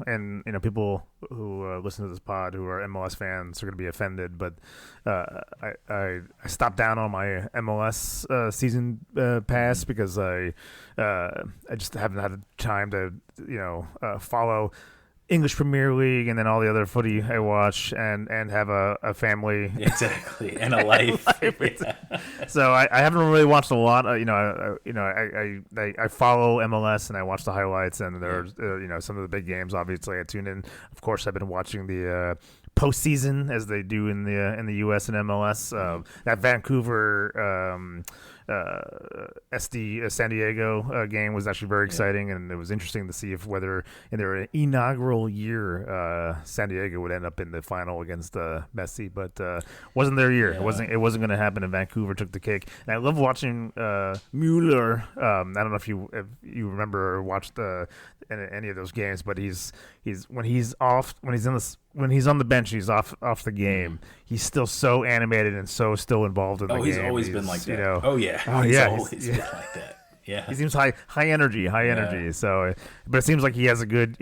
And people who listen to this pod who are MLS fans are going to be offended, but I stopped down on my MLS season pass because I just haven't had the time to follow English Premier League and then all the other footy I watch and have a family. Exactly. And a life. So I haven't really watched a lot. I follow MLS and I watch the highlights and there's some of the big games. Obviously I tune in. Of course I've been watching the postseason as they do in the US and MLS. That Vancouver San Diego game was actually very exciting, and it was interesting to see whether in their inaugural year San Diego would end up in the final against Messi, but wasn't their year. Yeah. It wasn't going to happen, and Vancouver took the cake. And I love watching Müller. I don't know if you remember or watched any of those games, but he's when he's on the bench, he's off the game. He's still so animated and so still involved in the game. He's always been like that. He's always been like that. Yeah, he seems high energy. So, but it seems like he has a good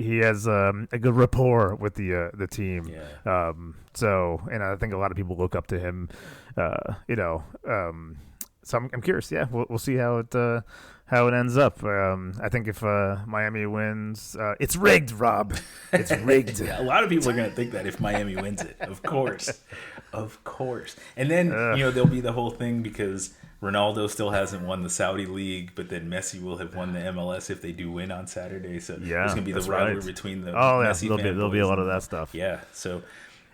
rapport with the team. Yeah. And I think a lot of people look up to him. So I'm curious. Yeah, we'll see how it ends up. I think if Miami wins, it's rigged, Rob. It's rigged. A lot of people are going to think that if Miami wins it, of course. And then there'll be the whole thing because Ronaldo still hasn't won the Saudi League, but then Messi will have won the MLS if they do win on Saturday. So there's going to be the rivalry between the Messi there'll be a lot of that stuff. Yeah, so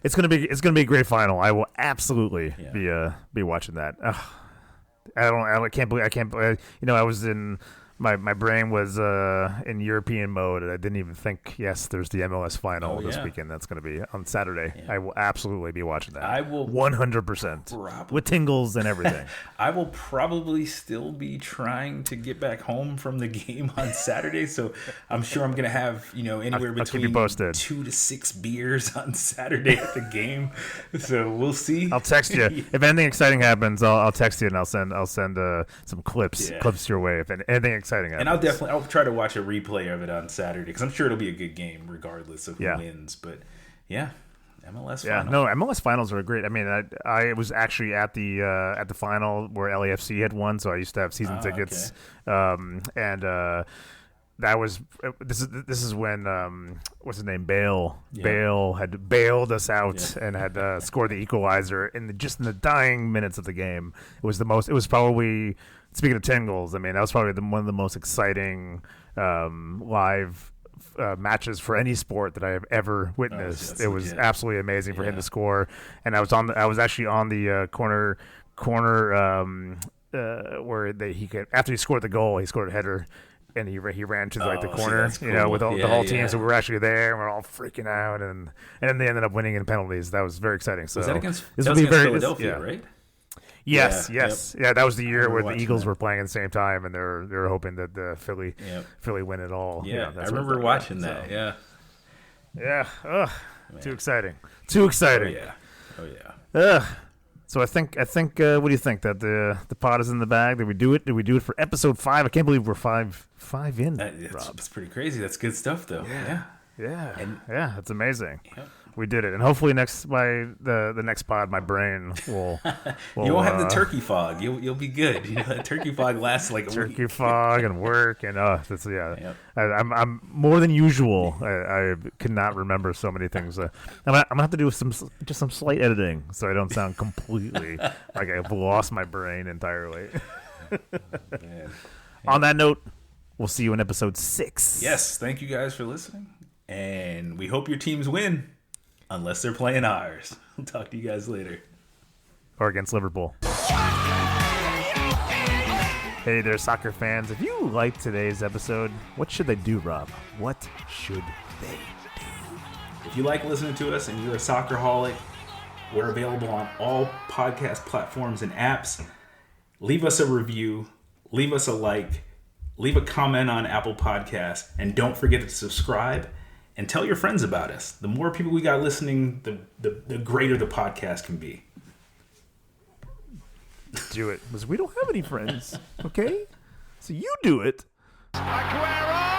it's going to be a great final. I will absolutely be watching that. I can't believe. I was in my brain was in European mode, and I didn't even think. Yes, there's the MLS final this weekend. That's going to be on Saturday. Yeah. I will absolutely be watching that. I will 100% with tingles and everything. I will probably still be trying to get back home from the game on Saturday, so I'm sure I'm going to have anywhere between 2 to 6 beers on Saturday at the game. So we'll see. I'll text you if anything exciting happens. I'll text you and I'll send some clips your way if anything exciting happens. And I'll try to watch a replay of it on Saturday because I'm sure it'll be a good game regardless of who wins. But MLS final. No, MLS finals are great. I mean, I was actually at the final where LAFC had won, so I used to have season tickets. Okay. That was this is when what's his name, Bale had bailed us out and had scored the equalizer in the dying minutes of the game. It was probably, speaking of tingles, I mean, that was probably one of the most exciting live matches for any sport that I have ever witnessed. It was absolutely amazing for him to score, and I was actually on the corner where he could, after he scored the goal, he scored a header. And he ran to the corner, cool. With the whole team. So we were actually there, and we're all freaking out, and then they ended up winning in penalties. That was very exciting. So was that against Philadelphia, right? Yes. Yeah, that was the year where the Eagles were playing at the same time, and they were hoping that the Philly win it all. Yeah, I remember watching that. So. Yeah. Ugh. Too exciting. Oh yeah. Ugh. So I think. What do you think? That the pod is in the bag? Did we do it? Did we do it for episode 5? I can't believe we're five in. It's pretty crazy. That's good stuff, though. Yeah. It's amazing. Yep. We did it, and hopefully the next pod, my brain will. You won't have the turkey fog. You'll be good. The turkey fog lasts like a turkey week. fog and work and Yep. I'm more than usual. I could not remember so many things. I'm gonna have to do some slight editing so I don't sound completely like I've lost my brain entirely. On that note, we'll see you in episode 6. Yes, thank you guys for listening, and we hope your teams win. Unless they're playing ours. We'll talk to you guys later. Or against Liverpool. Hey there, soccer fans. If you liked today's episode, what should they do, Rob? What should they do? If you like listening to us and you're a soccerholic, we're available on all podcast platforms and apps. Leave us a review, leave us a like, leave a comment on Apple Podcasts, and don't forget to subscribe and tell your friends about us. The more people we got listening, the greater the podcast can be. Do it, because we don't have any friends, okay? So you do it. Aguero!